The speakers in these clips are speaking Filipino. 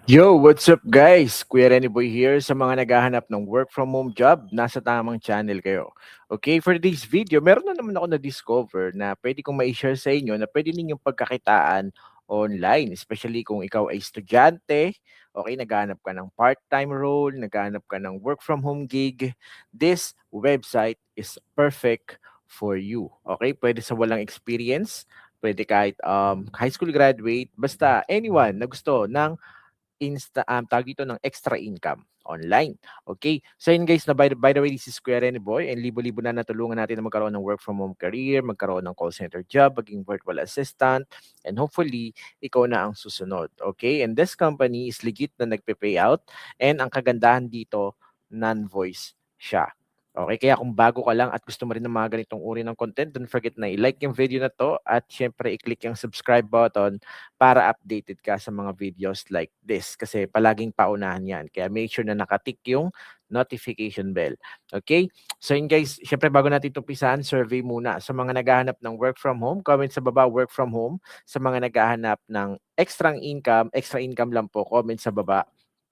Yo, what's up guys? Kuya Renny Boy here sa mga naghahanap ng work from home job, nasa tamang channel kayo. Okay, for this video, meron na naman ako na-discover na pwede kong ma-share sa inyo na pwede ninyong pagkakitaan online, especially kung ikaw ay estudyante, okay, naghahanap ka ng part-time role, naghahanap ka ng work from home gig, this website is perfect for you. Okay, pwede sa walang experience, pwede kahit high school graduate, basta anyone na gusto ng tawag dito ng extra income online. Okay? So yun guys, by the way, this is Kuya Rene Boy and libo-libo na natulungan natin na magkaroon ng work from home career, magkaroon ng call center job, maging virtual assistant, and hopefully, ikaw na ang susunod. Okay? And this company is legit na nagpe-pay out and ang kagandahan dito, non-voice siya. Okay, kaya kung bago ka lang at gusto mo rin ng mga ganitong uri ng content, don't forget na i-like yung video na to at syempre i-click yung subscribe button para updated ka sa mga videos like this kasi palaging paunahan yan. Kaya make sure na nakatik yung notification bell. Okay? So yun guys, syempre bago natin ito umpisahan, survey muna. Sa mga naghahanap ng work from home, comment sa baba work from home. Sa mga naghahanap ng extra income lang po, comment sa baba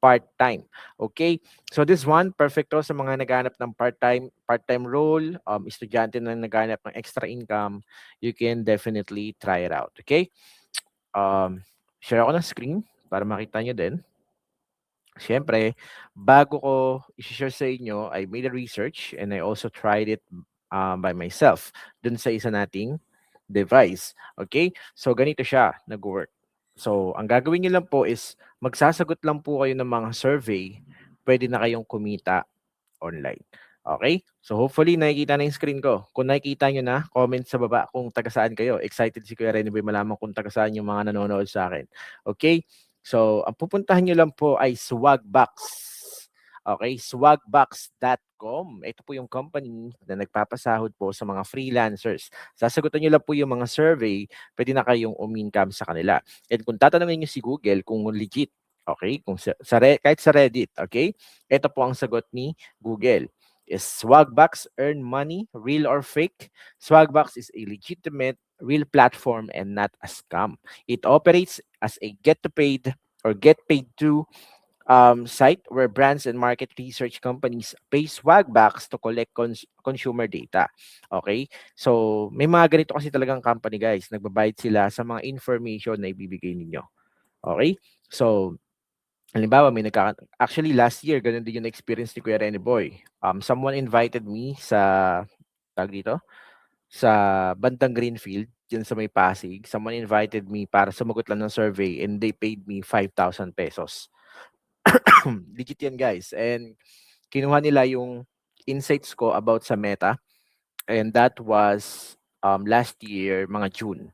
part-time. Okay? So this one, perfect to sa mga naghahanap ng part-time role, estudyante na naghahanap ng extra income, you can definitely try it out. Okay? Share ako ng screen para makita nyo din. Siyempre, bago ko i-share sa inyo, I made a research and I also tried it by myself dun sa isa nating device. Okay? So, ganito siya nag-work. So, ang gagawin niyo lang po is magsasagot lang po kayo ng mga survey, pwede na kayong kumita online. Okay? So hopefully nakikita na yung screen ko. Kung nakikita nyo na, comment sa baba kung taga saan kayo. Excited si Kuya Rene Boy malaman kung taga saan yung mga nanonood sa akin. Okay? So ang pupuntahan nyo lang po ay Swagbox. Okay? Swagbox.com. Ito po yung company na nagpapasahod po sa mga freelancers. Sasagutan nyo lang po yung mga survey, pwede na kayong umincome sa kanila. And kung tatanungin nyo si Google kung legit, okay? Kung kahit sa Reddit, okay? Ito po ang sagot ni Google. Is Swagbucks earn money, real or fake? Swagbucks is a legitimate, real platform and not a scam. It operates as a get paid to site where brands and market research companies pay Swagbucks to collect consumer data. Okay? So, may mga ganito kasi talagang company guys. Nagbabayad sila sa mga information na ibibigay ninyo. Okay? So, halimbawa, actually last year, ganun din yung experience ni Kuya Rene Boy. Someone invited me tag dito, sa bandang Greenfield, dyan sa may Pasig. Someone invited me para sumagot lang ng survey and they paid me 5,000 pesos. Legit yan guys. And kinuha nila yung insights ko about sa Meta and that was last year, mga June.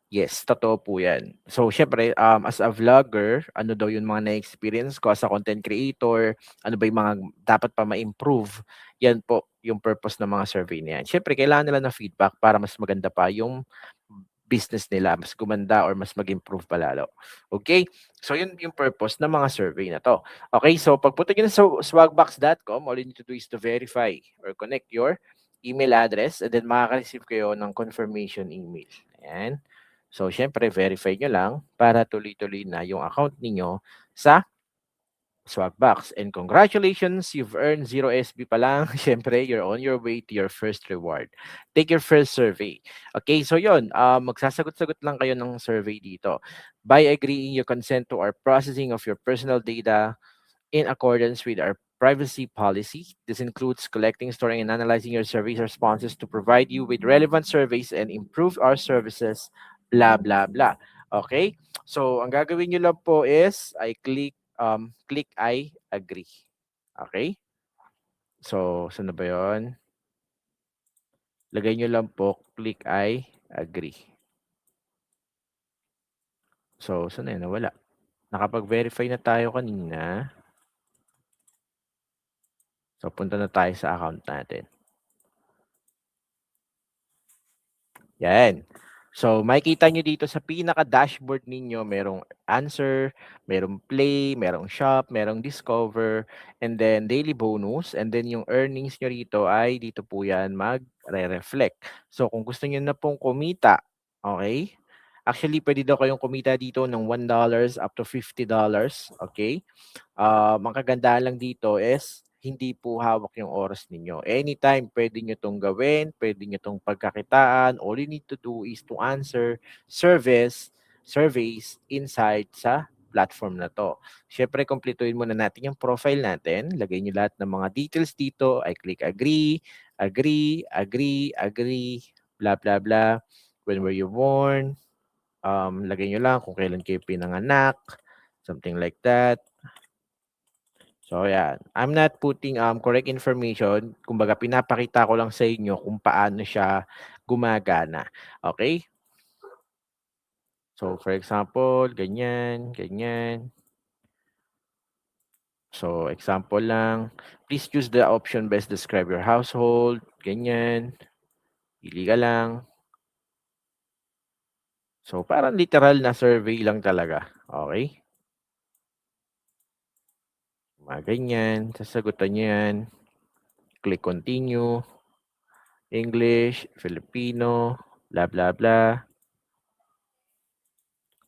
Yes, totoo po yan. So, syempre, as a vlogger, ano daw yung mga na-experience ko as a content creator, ano ba yung mga dapat pa ma-improve, yan po yung purpose ng mga survey na yan. Syempre, kailangan nila ng feedback para mas maganda pa yung business nila, mas gumanda or mas mag-improve pa lalo. Okay? So, yun yung purpose ng mga survey na to. Okay? So, pagpunta nyo na sa swagbox.com, all you need to do is to verify or connect your email address and then makaka-receive kayo ng confirmation email. Ayan. So, syempre, verify nyo lang para tuloy-tuloy na yung account ninyo sa Swagbox. And congratulations, you've earned 0 SB pa lang. Syempre, you're on your way to your first reward. Take your first survey. Okay, so yun, magsasagot-sagot lang kayo ng survey dito. By agreeing you consent to our processing of your personal data in accordance with our privacy policy. This includes collecting, storing, and analyzing your survey responses to provide you with relevant surveys and improve our services, blah, blah, blah. Okay? So, ang gagawin nyo lang po is, click I agree. Okay? So, saan na ba yun? Lagay nyo lang po, click I agree. So, saan na yun? Wala. Nakapag-verify na tayo kanina. So, punta na tayo sa account natin. Yan. So, makikita nyo dito sa pinaka-dashboard ninyo, merong answer, merong play, merong shop, merong discover, and then daily bonus, and then yung earnings nyo rito ay dito po yan mag-reflect. So, kung gusto nyo na pong kumita, okay, Actually, pwede daw kayong kumita dito ng $1 up to $50, okay? Ang kagandahan lang dito is hindi po hawak yung oras ninyo. Anytime pwede nyo 'tong gawin, pwede nyo 'tong pagkakitaan. All you need to do is to answer surveys inside sa platform na 'to. Siyempre kumpletuhin muna natin yung profile natin, lagay niyo lahat ng mga details dito. I click agree, agree, agree, agree, blah, blah, blah. When were you born? Lagay niyo lang kung kailan kayo pinanganak, something like that. So yan, I'm not putting correct information, kumbaga pinapakita ko lang sa inyo kung paano siya gumagana, okay? So for example, ganyan, ganyan. So example lang, please choose the option best describe your household, ganyan. Pili ka lang. So parang literal na survey lang talaga, okay? Mga ganyan, sasagutan niyo yan. Click continue, English, Filipino, blah, blah, blah.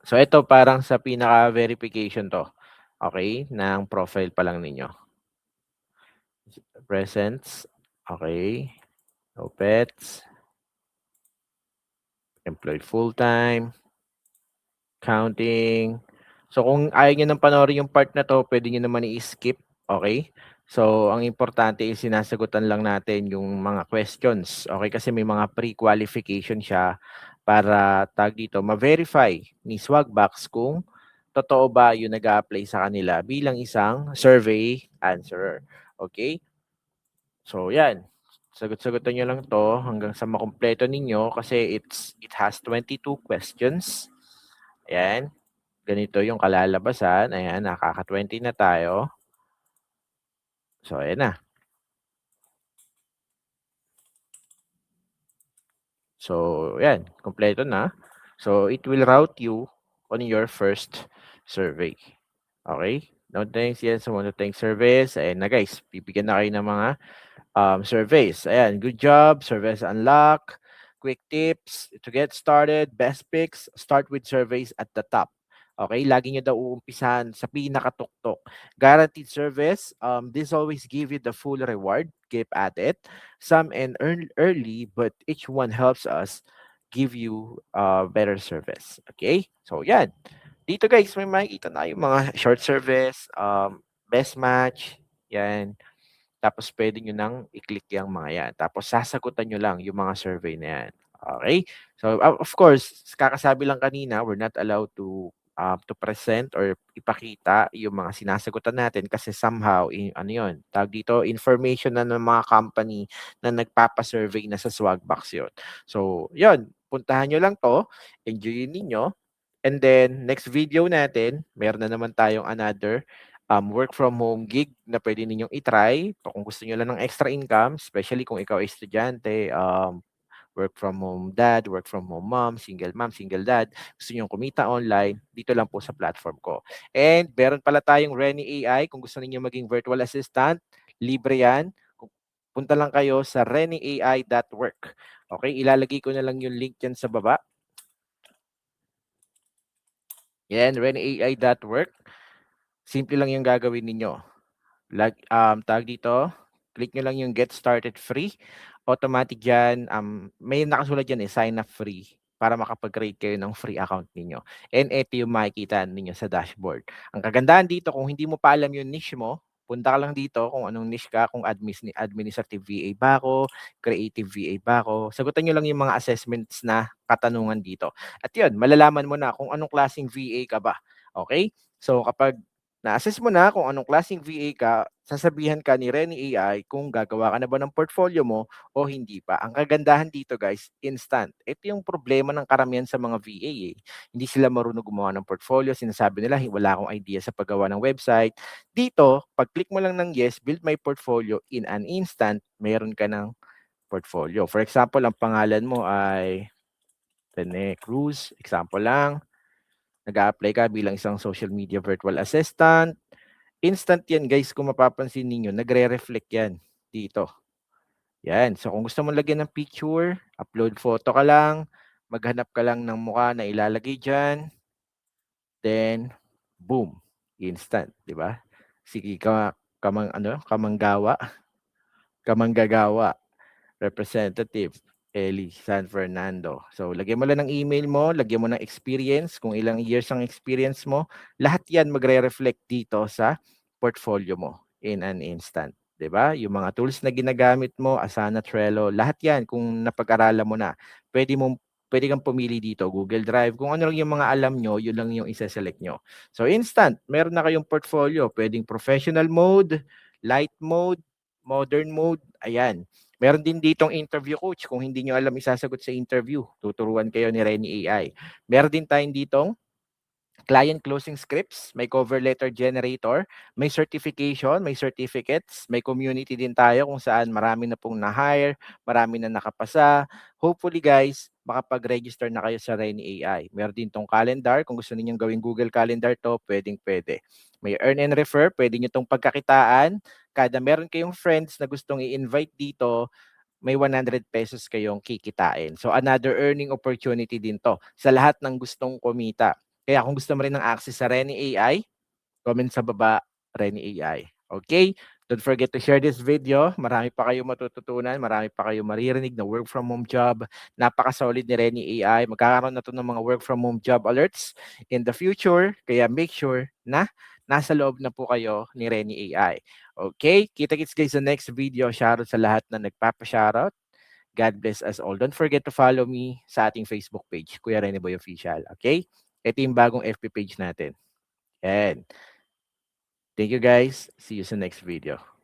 So ito parang sa pinaka-verification 'to, okay, ng profile pa lang ninyo. Presents, okay, no pets, employed full-time, counting. So kung ayaw niyo ng panoorin yung part na 'to, puwede niyo naman i-skip, okay? So ang importante is sinasagutan lang natin yung mga questions, okay? Kasi may mga pre-qualification siya para, tawag dito, ma-verify ni Swagbucks kung totoo ba yung nag-a-apply sa kanila bilang isang survey answerer, okay? So 'yan, sagot-sagutan niyo lang 'to hanggang sa makumpleto ninyo kasi it has 22 questions. Ayan, ganito yung kalalabasan. Ayan, nakaka-20 na tayo. So ayan na. So 'yan, kumpleto na. So it will route you on your first survey. Okay? No thanks, yes, want to thank service. Ayan na guys, bibigyan na kayo ng mga surveys. Ayan, good job, surveys unlock, quick tips to get started, best picks, start with surveys at the top. Okay, lagi nyo daw uumpisahan sa pinakatuktok. Guaranteed service, this always give you the full reward. Keep at it. Some and earn early, but each one helps us give you better service. Okay, so yan. Dito guys, may makikita na yung mga short service, best match, yan. Tapos puwede niyo nang i-click yang mga 'yan. Tapos sasagutan niyo lang yung mga survey na 'yan, okey? So, of course, kakasabi lang kanina, we're not allowed to present or ipakita yung mga sinasagutan natin kasi somehow ano 'yun, tawag dito, information na ng mga company na nagpapa-survey na sa Swagbucks 'yun. So 'yun, puntahan niyo lang 'to, enjoyin ninyo, and then next video natin meron na naman tayong another work from home gig na pwede ninyong i-try. Kung gusto niyo lang ng extra income, especially kung ikaw ay estudyante, work from home dad, work from home mom, single dad, gusto niyong kumita online, dito lang po sa platform ko. And meron pala tayong Reni AI, kung gusto niyo maging virtual assistant, libre yan. Punta lang kayo sa reniai.work. Okay, ilalagay ko na lang yung link dyan sa baba. Yan, reniai.work. Simple lang yung gagawin ninyo. Tawag dito, click nyo lang yung get started free. Automatic yan, may nakasulat dyan sign up free para makapag-create kayo ng free account ninyo. And ito yung makikita ninyo sa dashboard. Ang kagandahan dito, kung hindi mo pa alam yung niche mo, punta ka lang dito kung anong niche ka, kung administrative VA ba ako, creative VA ba ako. Sagutan nyo lang yung mga assessments na katanungan dito. At yun, malalaman mo na kung anong klaseng VA ka ba. Okay? So kapag na-assess mo na kung anong klaseng VA ka, sasabihan ka ni Reni AI kung gagawa ka na ba ng portfolio mo o hindi pa. Ang kagandahan dito guys, instant. Ito yung problema ng karamihan sa mga VA eh. Hindi sila marunong gumawa ng portfolio. Sinasabi nila, wala akong idea sa paggawa ng website. Dito, pag-click mo lang ng yes, build my portfolio in an instant, mayroon ka ng portfolio. For example, ang pangalan mo ay Rene Cruz. Example lang. Nag-a-apply ka bilang isang social media virtual assistant. Instant yan guys, kung mapapansin ninyo, nagre-reflect yan dito. Yan. So kung gusto mo lagyan ng picture, upload photo ka lang, maghanap ka lang ng mukha na ilalagay diyan, then boom, instant, 'di ba? Sige kamanggagawa, Representative Eli San Fernando. So, lagyan mo lang ng email mo, lagyan mo ng experience, kung ilang years ang experience mo, lahat yan magre-reflect dito sa portfolio mo in an instant. 'Di ba? Yung mga tools na ginagamit mo, Asana, Trello, lahat yan kung napag-aralan mo na, pwede kang pumili dito, Google Drive, kung ano lang yung mga alam nyo, yun lang yung isa-select nyo. So instant, meron na kayong portfolio, pwedeng professional mode, light mode, modern mode, ayan. Meron din ditong interview coach. Kung hindi nyo alam isasagot sa interview, tuturuan kayo ni Renny AI. Meron din tayong ditong client closing scripts, may cover letter generator, may certification, may certificates, may community din tayo kung saan marami na pong na-hire, marami na nakapasa. Hopefully guys, makapag-register na kayo sa Renny AI. Meron din tong calendar, kung gusto ninyong gawing Google Calendar to, pwedeng-pwede. May earn and refer, pwede nyo tong pagkakitaan. Kada meron kayong friends na gustong i-invite dito, may 100 pesos kayong kikitain. So another earning opportunity din to sa lahat ng gustong kumita. Kaya kung gusto mo rin ng access sa Renny AI, comment sa baba, Renny AI. Okay? Don't forget to share this video. Marami pa kayong matututunan, marami pa kayong maririnig na work from home job. Napaka-solid ni Renny AI. Magkakaroon na to ng mga work from home job alerts in the future. Kaya make sure na nasa loob na po kayo ni Renny AI. Okay? Kita-kits guys sa next video. Shoutout sa lahat na nagpapa-shoutout. God bless us all. Don't forget to follow me sa ating Facebook page, Kuya Renny Boy Official. Okay? Ito yung bagong FB page natin. And thank you guys. See you sa next video.